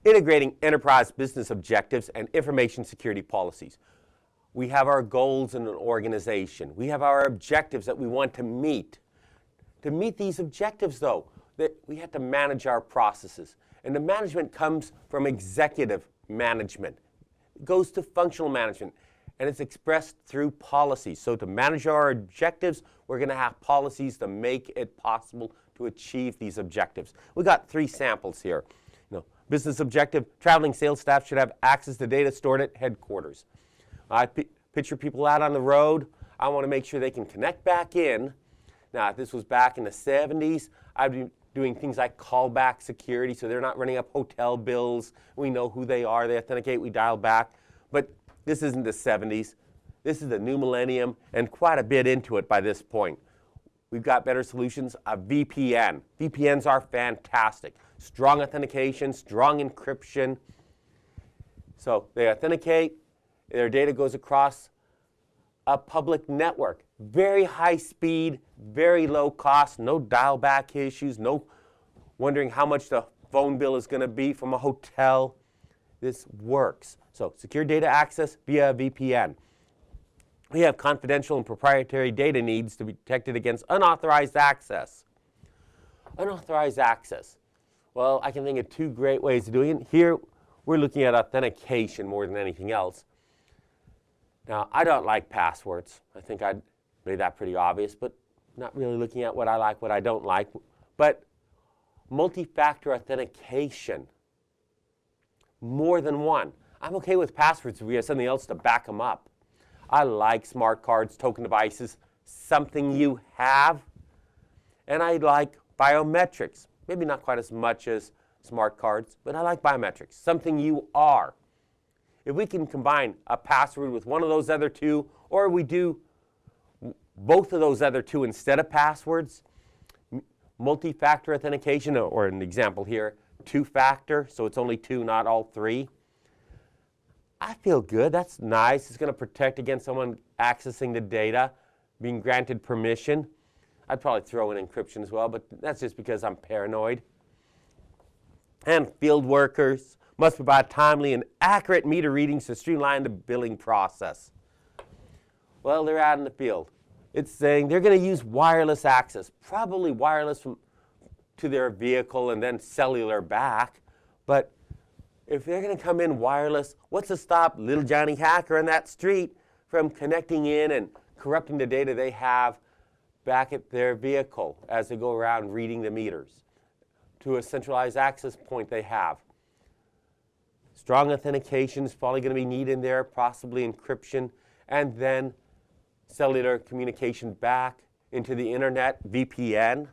Integrating enterprise business objectives and information security policies. We have our goals in an organization. We have our objectives that we want to meet. To meet these objectives, though, we have to manage our processes. And the management comes from executive management. It goes to functional management, and it's expressed through policies. So to manage our objectives, we're going to have policies to make it possible to achieve these objectives. We've got 3 samples here. Business objective, traveling sales staff should have access to data stored at headquarters. I picture people out on the road. I want to make sure they can connect back in. Now, if this was back in the 70s, I'd be doing things like callback security, so they're not running up hotel bills. We know who they are. They authenticate. We dial back. But this isn't the 70s. This is the new millennium, and quite a bit into it by this point. We've got better solutions. A VPN. VPNs are fantastic. Strong authentication, strong encryption. So they authenticate. Their data goes across a public network. Very high speed, very low cost, no dial back issues, no wondering how much the phone bill is going to be from a hotel. This works. So secure data access via VPN. We have confidential and proprietary data needs to be protected against unauthorized access. Unauthorized access. Well, I can think of 2 great ways of doing it. Here, we're looking at authentication more than anything else. Now, I don't like passwords. I think I'd made that pretty obvious, but not really looking at what I like, what I don't like. But multi-factor authentication, more than one. I'm okay with passwords if we have something else to back them up. I like smart cards, token devices, something you have. And I like biometrics. Maybe not quite as much as smart cards, but I like biometrics, something you are. If we can combine a password with one of those other 2, or we do both of those other 2 instead of passwords, multi-factor authentication, or an example here, 2-factor, so it's only 2, not all 3. I feel good. That's nice. It's going to protect against someone accessing the data, being granted permission. I'd probably throw in encryption as well, but that's just because I'm paranoid. And field workers must provide timely and accurate meter readings to streamline the billing process. Well, they're out in the field. It's saying they're going to use wireless access, probably wireless to their vehicle and then cellular back. But if they're going to come in wireless, what's to stop little Johnny Hacker in that street from connecting in and corrupting the data they have back at their vehicle as they go around reading the meters to a centralized access point they have? Strong authentication is probably going to be needed in there, possibly encryption, and then cellular communication back into the internet, VPN.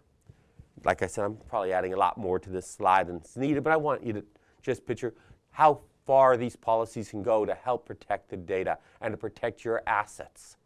Like I said, I'm probably adding a lot more to this slide than is needed, but I want you to just picture how far these policies can go to help protect the data and to protect your assets.